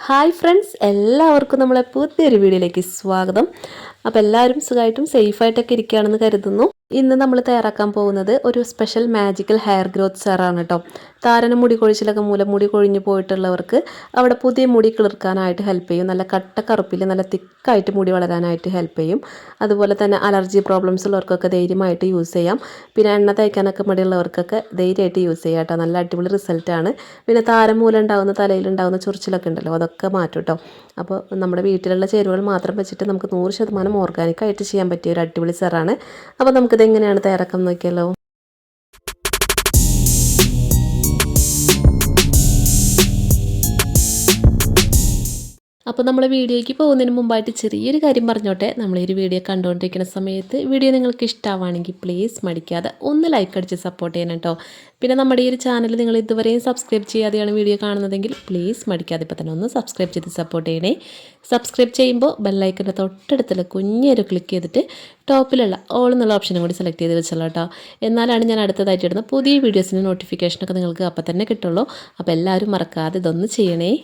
Hi friends, എല്ലാവർക്കും നമ്മളെ പുതിയൊരു വീഡിയോയിലേക്ക് സ്വാഗതം. അപ്പോൾ എല്ലാവരും സുഖമായിട്ടും സേഫായിട്ടൊക്കെ ഇരിക്കുകയാണെന്ന് കരുതുന്നു. ഇന്ന് നമ്മൾ തയ്യാറാക്കാൻ പോകുന്നത് ഒരു സ്പെഷ്യൽ മാജിക്കൽ ഹെയർ ഗ്രോത്ത് സെറാണ് കേട്ടോ. താരനും മുടി കൊഴിച്ചിലൊക്കെ മൂലം മുടി കൊഴിഞ്ഞു പോയിട്ടുള്ളവർക്ക് അവിടെ പുതിയ മുടി കിളിർക്കാനായിട്ട് ഹെൽപ്പ് ചെയ്യും. നല്ല കട്ട കറുപ്പിൽ നല്ല തിക്കായിട്ട് മുടി വളരാനായിട്ട് ഹെൽപ്പ് ചെയ്യും. അതുപോലെ തന്നെ അലർജി പ്രോബ്ലംസ് ഉള്ളവർക്കൊക്കെ ധൈര്യമായിട്ട് യൂസ് ചെയ്യാം. പിന്നെ എണ്ണ തേക്കാനൊക്കെ മടിയുള്ളവർക്കൊക്കെ ധൈര്യമായിട്ട് യൂസ് ചെയ്യാം കേട്ടോ. നല്ല അടിപൊളി റിസൾട്ടാണ്. പിന്നെ താരം മൂലം ഉണ്ടാകുന്ന തലയിലുണ്ടാകുന്ന ചൊറിച്ചിലൊക്കെ ഉണ്ടല്ലോ, അതൊക്കെ മാറ്റും കേട്ടോ. അപ്പോൾ നമ്മുടെ വീട്ടിലുള്ള ചേരുവകൾ മാത്രം വെച്ചിട്ട് നമുക്ക് 100% ഓർഗാനിക്കായിട്ട് ചെയ്യാൻ പറ്റിയ ഒരു അടിപൊളി സെറാണ്. അപ്പോൾ നമുക്കിത് എങ്ങനെയാണ് തയ്യാറാക്കാൻ നോക്കിയാലോ. അപ്പോൾ നമ്മൾ വീഡിയോയ്ക്ക് പോകുന്നതിന് മുമ്പായിട്ട് ചെറിയൊരു കാര്യം പറഞ്ഞോട്ടെ. നമ്മൾ ഈ വീഡിയോ കണ്ടുകൊണ്ടിരിക്കുന്ന സമയത്ത് വീഡിയോ നിങ്ങൾക്ക് ഇഷ്ടമാണെങ്കിൽ പ്ലീസ് മടിക്കാതെ ഒന്ന് ലൈക്ക് അടിച്ച് സപ്പോർട്ട് ചെയ്യണം കേട്ടോ. പിന്നെ നമ്മുടെ ഈ ഒരു ചാനൽ നിങ്ങൾ ഇതുവരെയും സബ്സ്ക്രൈബ് ചെയ്യാതെയാണ് വീഡിയോ കാണുന്നതെങ്കിൽ പ്ലീസ് മടിക്കാതെ ഇപ്പോൾ തന്നെ ഒന്ന് സബ്സ്ക്രൈബ് ചെയ്ത് സപ്പോർട്ട് ചെയ്യണേ. സബ്സ്ക്രൈബ് ചെയ്യുമ്പോൾ ബെല്ലൈക്കൻ്റെ തൊട്ടടുത്തുള്ള കുഞ്ഞൊരു ക്ലിക്ക് ചെയ്തിട്ട് ടോപ്പിലുള്ള ഓൾ എന്നുള്ള ഓപ്ഷനും കൂടി സെലക്ട് ചെയ്ത് വെച്ചല്ലോ കേട്ടോ. എന്നാലാണ് ഞാൻ അടുത്തതായിട്ട് ഇടുന്ന പുതിയ വീഡിയോസിൻ്റെ നോട്ടിഫിക്കേഷനൊക്കെ നിങ്ങൾക്ക് അപ്പോൾ തന്നെ കിട്ടുള്ളൂ. അപ്പോൾ എല്ലാവരും മറക്കാതെ ഇതൊന്ന് ചെയ്യണേ.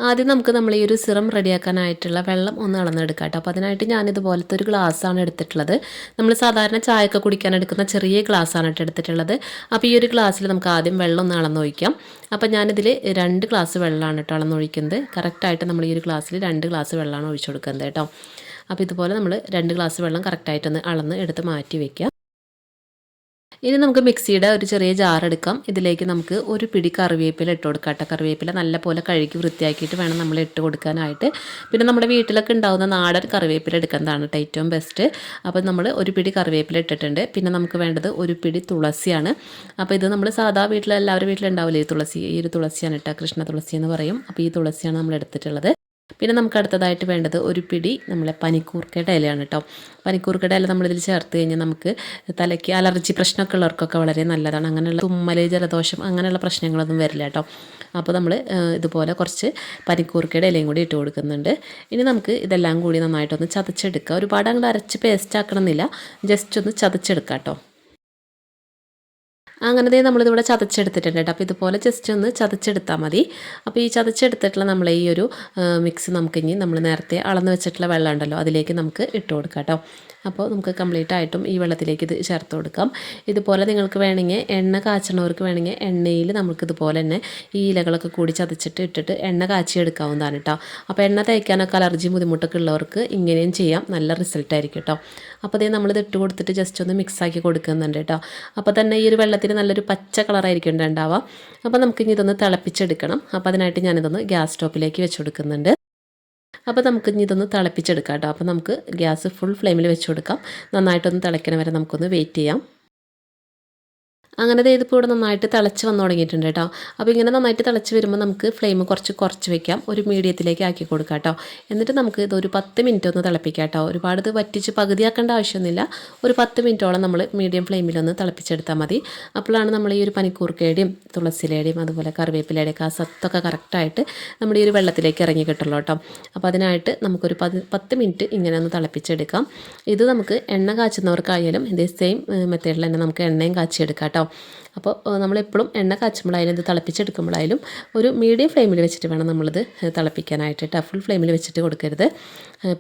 ആദ്യം നമ്മൾ ഈ ഒരു സിറം റെഡിയാക്കാനായിട്ടുള്ള വെള്ളം ഒന്ന് അളന്നെടുക്കാം കേട്ടോ. അപ്പോൾ അതിനായിട്ട് ഞാനിതുപോലത്തെ ഒരു ഗ്ലാസ്സാണ് എടുത്തിട്ടുള്ളത്. നമ്മൾ സാധാരണ ചായയൊക്കെ കുടിക്കാൻ എടുക്കുന്ന ചെറിയ ഗ്ലാസ്സാണ് കേട്ടോ എടുത്തിട്ടുള്ളത്. അപ്പോൾ ഈ ഒരു ഗ്ലാസ്സിൽ നമുക്ക് ആദ്യം വെള്ളം ഒന്ന് അളന്നൊഴിക്കാം. അപ്പോൾ ഞാനിതിൽ 2 ഗ്ലാസ് വെള്ളമാണ് കേട്ടോ അളന്നൊഴിക്കുന്നത്. കറക്റ്റായിട്ട് നമ്മൾ ഈ ഒരു ഗ്ലാസ്സിൽ 2 ഗ്ലാസ് വെള്ളമാണ് ഒഴിച്ചു കൊടുക്കുന്നത് കേട്ടോ. അപ്പോൾ ഇതുപോലെ നമ്മൾ 2 ഗ്ലാസ് വെള്ളം കറക്റ്റായിട്ടൊന്ന് അളന്ന് എടുത്ത് മാറ്റി വയ്ക്കുക. ഇനി നമുക്ക് മിക്സിയുടെ ഒരു ചെറിയ ജാർ എടുക്കാം. ഇതിലേക്ക് നമുക്ക് ഒരു പിടി കറിവേപ്പില ഇട്ട് കൊടുക്കാം കേട്ടോ. കറിവേപ്പില നല്ലപോലെ കഴുകി വൃത്തിയാക്കിയിട്ട് വേണം നമ്മൾ ഇട്ട് കൊടുക്കാനായിട്ട്. പിന്നെ നമ്മുടെ വീട്ടിലൊക്കെ ഉണ്ടാകുന്ന നാടൻ കറിവേപ്പില എടുക്കുന്നതാണ് കേട്ടോ ഏറ്റവും ബെസ്റ്റ്. അപ്പോൾ നമ്മൾ ഒരു പിടി കറിവേപ്പില ഇട്ടിട്ടുണ്ട്. പിന്നെ നമുക്ക് വേണ്ടത് ഒരു പിടി തുളസിയാണ്. അപ്പോൾ ഇത് നമ്മൾ സാധാ എല്ലാവരുടെ വീട്ടിലുണ്ടാവില്ലേ ഈ തുളസി. ഈ ഒരു തുളസിയാണ് കേട്ടോ, കൃഷ്ണ തുളസി എന്ന് പറയും. അപ്പോൾ ഈ തുളസിയാണ് നമ്മൾ എടുത്തിട്ടുള്ളത്. പിന്നെ നമുക്ക് അടുത്തതായിട്ട് വേണ്ടത് ഒരു പിടി നമ്മളെ പനിക്കൂർക്കയുടെ ഇലയാണ് കേട്ടോ. പനിക്കൂർക്കയുടെ ഇല നമ്മളിതിൽ ചേർത്ത് കഴിഞ്ഞാൽ നമുക്ക് തലയ്ക്ക് അലർജി പ്രശ്നമൊക്കെ ഉള്ളവർക്കൊക്കെ വളരെ നല്ലതാണ്. അങ്ങനെയുള്ള തുമ്മൽ, ജലദോഷം അങ്ങനെയുള്ള പ്രശ്നങ്ങളൊന്നും വരില്ല കേട്ടോ. അപ്പോൾ നമ്മൾ ഇതുപോലെ കുറച്ച് പനിക്കൂർക്കയുടെ ഇലയും കൂടി ഇട്ട് കൊടുക്കുന്നുണ്ട്. ഇനി നമുക്ക് ഇതെല്ലാം കൂടി നന്നായിട്ടൊന്ന് ചതച്ചെടുക്കുക. ഒരുപാട് അങ്ങോട്ട് അരച്ച് പേസ്റ്റ് ആക്കണമെന്നില്ല, ജസ്റ്റ് ഒന്ന് ചതച്ചെടുക്കാം കേട്ടോ. അങ്ങനെ നമ്മളിതിവിടെ ചതച്ചെടുത്തിട്ടുണ്ട് കേട്ടോ. അപ്പോൾ ഇതുപോലെ ജസ്റ്റ് ഒന്ന് ചതച്ചെടുത്താൽ മതി. അപ്പോൾ ഈ ചതച്ചെടുത്തിട്ടുള്ള നമ്മളെ ഈ ഒരു മിക്സ് നമുക്കിനി നമ്മൾ നേരത്തെ അളന്ന് വെച്ചിട്ടുള്ള വെള്ളം ഉണ്ടല്ലോ അതിലേക്ക് നമുക്ക് ഇട്ട് കൊടുക്കാം കേട്ടോ. അപ്പോൾ നമുക്ക് കംപ്ലീറ്റ് ആയിട്ടും ഈ വെള്ളത്തിലേക്ക് ഇത് ചേർത്ത് കൊടുക്കാം. ഇതുപോലെ നിങ്ങൾക്ക് വേണമെങ്കിൽ എണ്ണ കാച്ചണവർക്ക് വേണമെങ്കിൽ എണ്ണയിൽ നമുക്കിതുപോലെ തന്നെ ഈ ഇലകളൊക്കെ കൂടി ചതച്ചിട്ട് ഇട്ടിട്ട് എണ്ണ കാച്ചിയെടുക്കാവുന്നതാണ് കേട്ടോ. അപ്പോൾ എണ്ണ തേക്കാനൊക്കെ അലർജി ബുദ്ധിമുട്ടൊക്കെ ഉള്ളവർക്ക് ഇങ്ങനെയും ചെയ്യാം, നല്ല റിസൾട്ട് ആയിരിക്കും കേട്ടോ. അപ്പോൾ അതേ നമ്മളിത് ഇട്ട് കൊടുത്തിട്ട് ജസ്റ്റ് ഒന്ന് മിക്സാക്കി കൊടുക്കുന്നുണ്ട് കേട്ടോ. അപ്പോൾ തന്നെ ഈ ഒരു വെള്ളത്തിന് നല്ലൊരു പച്ച കളറായിരിക്കും ഉണ്ടാവുക. അപ്പോൾ നമുക്കിനി ഇതൊന്ന് തിളപ്പിച്ചെടുക്കണം. അപ്പോൾ അതിനായിട്ട് ഞാനിതൊന്ന് ഗ്യാസ് സ്റ്റോപ്പിലേക്ക് വെച്ച് കൊടുക്കുന്നുണ്ട്. അപ്പോൾ നമുക്കിനി ഇതൊന്ന് തിളപ്പിച്ചെടുക്കാം കേട്ടോ. അപ്പോൾ നമുക്ക് ഗ്യാസ് ഫുൾ ഫ്ലെയിമിൽ വെച്ച് കൊടുക്കാം. നന്നായിട്ടൊന്ന് തിളയ്ക്കണ വരെ നമുക്കൊന്ന് വെയിറ്റ് ചെയ്യാം. അങ്ങനെ ഇതിപ്പോൾ ഇവിടെ നന്നായിട്ട് തിളച്ച് വന്നു തുടങ്ങിയിട്ടുണ്ട് കേട്ടോ. അപ്പോൾ ഇങ്ങനെ നന്നായിട്ട് തിളച്ച് വരുമ്പോൾ നമുക്ക് ഫ്ലെയിം കുറച്ച് വയ്ക്കാം. ഒരു മീഡിയത്തിലേക്ക് ആക്കി കൊടുക്കാം കേട്ടോ. എന്നിട്ട് നമുക്ക് ഇതൊരു 10 മിനിറ്റ് ഒന്ന് തിളപ്പിക്കാം കേട്ടോ. ഒരുപാട് ഇത് വറ്റിച്ച് പകുതിയാക്കേണ്ട ആവശ്യമൊന്നുമില്ല. ഒരു 10 മിനിറ്റോളം നമ്മൾ മീഡിയം ഫ്ലെയിമിലൊന്ന് തിളപ്പിച്ചെടുത്താൽ മതി. അപ്പോഴാണ് നമ്മൾ ഈ ഒരു പനിക്കൂർക്കയുടെയും തുളസിലയുടെയും അതുപോലെ കറിവേപ്പിലയുടെയൊക്കെ ആ സത്തൊക്കെ കറക്റ്റായിട്ട് നമ്മുടെ ഈ ഒരു വെള്ളത്തിലേക്ക് ഇറങ്ങി കിട്ടുള്ളൂ കേട്ടോ. അപ്പോൾ അതിനായിട്ട് നമുക്കൊരു 10 മിനിറ്റ് ഇങ്ങനെ ഒന്ന് തിളപ്പിച്ചെടുക്കാം. ഇത് നമുക്ക് എണ്ണ കാച്ചുന്നവർക്കായാലും ഇതേ സെയിം മെത്തേഡിൽ തന്നെ നമുക്ക് എണ്ണയും കാച്ചിയെടുക്കാം കേട്ടോ. അപ്പോൾ നമ്മളെപ്പോഴും എണ്ണ കാച്ചുമ്പോഴായാലും ഇത് തിളപ്പിച്ചെടുക്കുമ്പോഴായാലും ഒരു മീഡിയം ഫ്ലെയിമിൽ വെച്ചിട്ട് വേണം നമ്മളിത് തിളപ്പിക്കാനായിട്ട് കേട്ടോ. ഫുൾ ഫ്ലെയിമിൽ വെച്ചിട്ട് കൊടുക്കരുത്.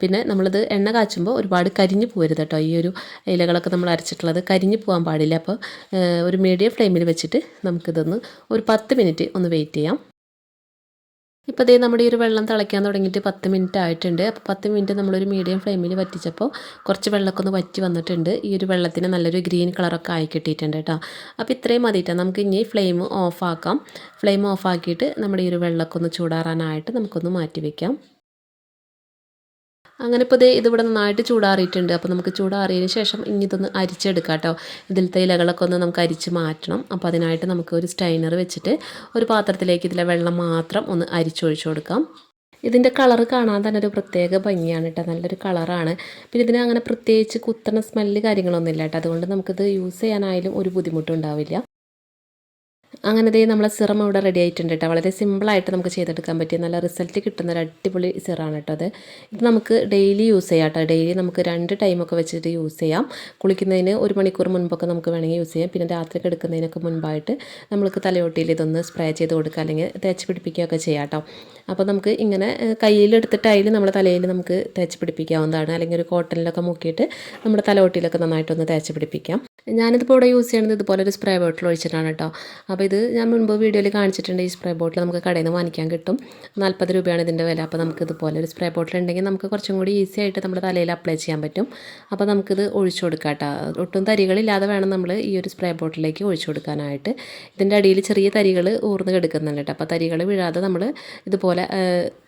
പിന്നെ നമ്മളിത് എണ്ണ കാച്ചുമ്പോൾ ഒരുപാട് കരിഞ്ഞു പോകരുത് കേട്ടോ. ഈ ഒരു ഇലകളൊക്കെ നമ്മൾ അരച്ചിട്ടുള്ളത് കരിഞ്ഞു പോകാൻ പാടില്ല. അപ്പോൾ ഒരു മീഡിയം ഫ്ലെയിമിൽ വെച്ചിട്ട് നമുക്കിതൊന്ന് ഒരു 10 മിനിറ്റ് ഒന്ന് വെയിറ്റ് ചെയ്യാം. ഇപ്പോൾ ദേ നമ്മുടെ ഈ ഒരു വെള്ളം തിളയ്ക്കാൻ തുടങ്ങിയിട്ട് 10 മിനിറ്റ് ആയിട്ടുണ്ട്. അപ്പോൾ 10 മിനിറ്റ് നമ്മളൊരു മീഡിയം ഫ്ലെയിമിൽ വറ്റിച്ചപ്പോൾ കുറച്ച് വെള്ളമൊക്കെ ഒന്ന് വറ്റി വന്നിട്ടുണ്ട്. ഈ ഒരു വെള്ളത്തിന് നല്ലൊരു ഗ്രീൻ കളറൊക്കെ ആയി കിട്ടിയിട്ടുണ്ട് കേട്ടോ. അപ്പോൾ ഇത്രയും മതിയിട്ടാണ്. നമുക്ക് ഇനി ഫ്ലെയിം ഓഫാക്കാം. ഫ്ലെയിം ഓഫാക്കിയിട്ട് നമ്മുടെ ഈ ഒരു വെള്ളമൊക്കെ ഒന്ന് ചൂടാറാനായിട്ട് നമുക്കൊന്ന് മാറ്റി വയ്ക്കാം. അങ്ങനെ ഇപ്പോൾ ഇതിവിടെ നന്നായിട്ട് ചൂടാറിയിട്ടുണ്ട്. അപ്പോൾ നമുക്ക് ചൂടാറിയതിന് ശേഷം ഇനി ഇതൊന്ന് അരിച്ചെടുക്കാം കേട്ടോ. ഇതിലത്തെ ഇലകളൊക്കെ ഒന്ന് നമുക്ക് അരിച്ച് മാറ്റണം. അപ്പോൾ അതിനായിട്ട് നമുക്ക് ഒരു സ്റ്റൈനർ വെച്ചിട്ട് ഒരു പാത്രത്തിലേക്ക് ഇതിലെ വെള്ളം മാത്രം ഒന്ന് അരിച്ചൊഴിച്ചു കൊടുക്കാം. ഇതിൻ്റെ കളറ് കാണാൻ തന്നെ ഒരു പ്രത്യേക ഭംഗിയാണ് കേട്ടോ. നല്ലൊരു കളറാണ്. പിന്നെ ഇതിന് അങ്ങനെ പ്രത്യേകിച്ച് കുത്തണ സ്മെല്ല് കാര്യങ്ങളൊന്നും ഇല്ല കേട്ടോ. അതുകൊണ്ട് നമുക്കിത് യൂസ് ചെയ്യാനായാലും ഒരു ബുദ്ധിമുട്ടുണ്ടാവില്ല. അങ്ങനെ ദേ നമ്മളെ സിറം ഇവിടെ റെഡി ആയിട്ടുണ്ട് കേട്ടോ. വളരെ സിമ്പിളായിട്ട് നമുക്ക് ചെയ്തെടുക്കാൻ പറ്റിയ നല്ല റിസൾട്ട് കിട്ടുന്ന ഒരു അടിപൊളി സിറാണ് കേട്ടോ അത്. ഇത് നമുക്ക് ഡെയിലി യൂസ് ചെയ്യാം കേട്ടോ. ഡെയിലി നമുക്ക് 2 ടൈമൊക്കെ വെച്ചിട്ട് യൂസ് ചെയ്യാം. കുളിക്കുന്നതിന് 1 മണിക്കൂർ മുൻപൊക്കെ നമുക്ക് വേണമെങ്കിൽ യൂസ് ചെയ്യാം. പിന്നെ രാത്രി കിടക്കുന്നതിനൊക്കെ മുൻപായിട്ട് നമ്മൾക്ക് തലയോട്ടിയിൽ ഇതൊന്ന് സ്പ്രേ ചെയ്ത് കൊടുക്കുക, അല്ലെങ്കിൽ തേച്ച് പിടിപ്പിക്കുകയൊക്കെ ചെയ്യാം കേട്ടോ. അപ്പോൾ നമുക്ക് ഇങ്ങനെ കയ്യിലെടുത്തിട്ട് അതിൽ നമ്മുടെ തലയിൽ നമുക്ക് തേച്ച് പിടിപ്പിക്കാവുന്നതാണ്. അല്ലെങ്കിൽ ഒരു കോട്ടണിലൊക്കെ മുക്കിയിട്ട് നമ്മുടെ തലയോട്ടിയിലൊക്കെ നന്നായിട്ടൊന്ന് തേച്ച് പിടിപ്പിക്കാം. ഞാനിതിപ്പോൾ ഇവിടെ യൂസ് ചെയ്യുന്നത് ഇതുപോലെ ഒരു സ്പ്രേ ബോട്ടിൽ ഒഴിച്ചിട്ടാണ് കേട്ടോ. അപ്പോൾ ഇത് ഞാൻ മുൻപ് വീഡിയോയിൽ കാണിച്ചിട്ടുണ്ട്. ഈ സ്പ്രേ ബോട്ടിൽ നമുക്ക് കടയിൽ നിന്ന് വാങ്ങിക്കാൻ കിട്ടും. 40 രൂപയാണ് ഇതിൻ്റെ വില. അപ്പോൾ നമുക്ക് ഇതുപോലെ ഒരു സ്പ്രേ ബോട്ടിൽ ഉണ്ടെങ്കിൽ നമുക്ക് കുറച്ചും കൂടി ഈസി ആയിട്ട് നമ്മുടെ തലയിൽ അപ്ലൈ ചെയ്യാൻ പറ്റും. അപ്പോൾ നമുക്കിത് ഒഴിച്ചു കൊടുക്കാം കേട്ടോ. ഒട്ടും തരികളില്ലാതെ വേണം നമ്മൾ ഈ ഒരു സ്പ്രേ ബോട്ടിലേക്ക് ഒഴിച്ചു കൊടുക്കാനായിട്ട്. ഇതിൻ്റെ അടിയിൽ ചെറിയ തരികൾ ഊർന്ന് കിടക്കുന്നുണ്ട് കേട്ടോ. അപ്പോൾ തരികൾ വീഴാതെ നമ്മൾ ഇതുപോലെ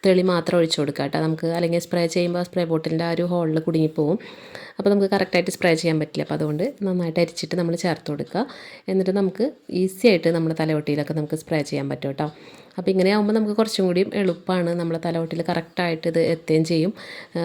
തെളി മാത്രം ഒഴിച്ചു കൊടുക്കാം കേട്ടോ. നമുക്ക് അല്ലെങ്കിൽ സ്പ്രേ ചെയ്യുമ്പോൾ സ്പ്രേ ബോട്ടിലിൻ്റെ ആ ഒരു ഹോളിൽ കുടുങ്ങിപ്പോവും. അപ്പോൾ നമുക്ക് കറക്റ്റായിട്ട് സ്പ്രേ ചെയ്യാൻ പറ്റില്ല. അപ്പോൾ അതുകൊണ്ട് നന്നായിട്ട് അരിച്ചിട്ട് നമ്മൾ ചേർത്ത് കൊടുക്കുക. എന്നിട്ട് നമുക്ക് ഈസി ആയിട്ട് നമ്മുടെ തലയോട്ടിയിലൊക്കെ നമുക്ക് സ്പ്രേ ചെയ്യാൻ പറ്റും കേട്ടോ. അപ്പോൾ ഇങ്ങനെ ആകുമ്പോൾ നമുക്ക് കുറച്ചും കൂടിയും എളുപ്പമാണ്. നമ്മുടെ തലയോട്ടിയിൽ കറക്റ്റായിട്ട് ഇത് എത്തുകയും ചെയ്യും.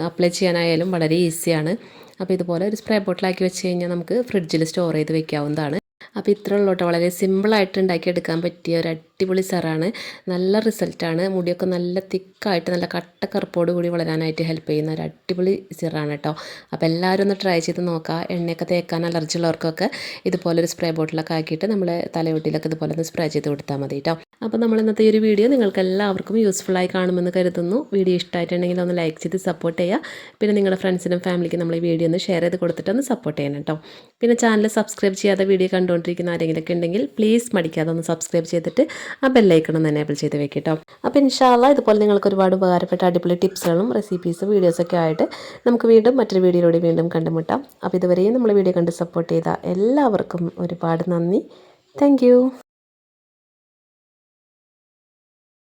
അപ്ലൈ ചെയ്യാനായാലും വളരെ ഈസിയാണ്. അപ്പോൾ ഇതുപോലെ ഒരു സ്പ്രേ ബോട്ടിലാക്കി വെച്ച് കഴിഞ്ഞാൽ നമുക്ക് ഫ്രിഡ്ജിൽ സ്റ്റോർ ചെയ്ത് വെക്കാവുന്നതാണ്. അപ്പോൾ ഇത്ര ഉള്ളൂ കേട്ടോ. വളരെ സിമ്പിളായിട്ട് ഉണ്ടാക്കിയെടുക്കാൻ പറ്റിയ ഒരു അടിപൊളി സെറാണ്. നല്ല റിസൾട്ടാണ്. മുടിയൊക്കെ നല്ല തിക്കായിട്ട് നല്ല കറുപ്പോട് കൂടി വളരാനായിട്ട് ഹെൽപ്പ് ചെയ്യുന്ന ഒരു അടിപൊളി സെറാണ് കേട്ടോ. അപ്പോൾ എല്ലാവരും ഒന്ന് ട്രൈ ചെയ്ത് നോക്കുക. എണ്ണയൊക്കെ തേക്കാൻ അലർജി ഉള്ളവർക്കൊക്കെ ഇതുപോലെ ഒരു സ്പ്രേ ബോട്ടിലൊക്കെ ആക്കിയിട്ട് നമ്മൾ തലയോട്ടിലൊക്കെ ഇതുപോലെ ഒന്ന് സ്പ്രേ ചെയ്ത് കൊടുത്താൽ മതി കേട്ടോ. അപ്പോൾ നമ്മൾ ഇന്നത്തെ ഈ ഒരു വീഡിയോ നിങ്ങൾക്ക് എല്ലാവർക്കും യൂസ്ഫുള്ളായി കാണുമെന്ന് കരുതുന്നു. വീഡിയോ ഇഷ്ടമായിട്ടുണ്ടെങ്കിൽ ഒന്ന് ലൈക്ക് ചെയ്ത് സപ്പോർട്ട് ചെയ്യുക. പിന്നെ നിങ്ങളുടെ ഫ്രണ്ട്സിനും ഫാമിലിക്കും നമ്മൾ ഈ വീഡിയോ ഒന്ന് ഷെയർ ചെയ്ത് കൊടുത്തിട്ട് ഒന്ന് സപ്പോർട്ട് ചെയ്യണം കേട്ടോ. പിന്നെ ചാനൽ സബ്സ്ക്രൈബ് ചെയ്യാതെ വീഡിയോ കണ്ടുകൊണ്ടിരിക്കുന്ന ആരെങ്കിലുമൊക്കെ ഉണ്ടെങ്കിൽ പ്ലീസ് മടിക്കാതെ ഒന്ന് സബ്സ്ക്രൈബ് ചെയ്തിട്ട് ആ ബെല്ലൈക്കൺ ഒന്ന് എനേബിൾ ചെയ്ത് വെക്കുക കേട്ടോ. അപ്പോൾ ഇൻഷാ അല്ലാഹ് ഇതുപോലെ നിങ്ങൾക്ക് ഒരുപാട് ഉപകാരപ്പെട്ട അടിപൊളി ടിപ്സുകളും റെസിപ്പീസും വീഡിയോസൊക്കെ ആയിട്ട് നമുക്ക് വീണ്ടും മറ്റൊരു വീഡിയോയിലൂടെ വീണ്ടും കണ്ടുമുട്ടാം. അപ്പോൾ ഇതുവരെയും നമ്മൾ വീഡിയോ കണ്ട് സപ്പോർട്ട് ചെയ്ത എല്ലാവർക്കും ഒരുപാട് നന്ദി. താങ്ക്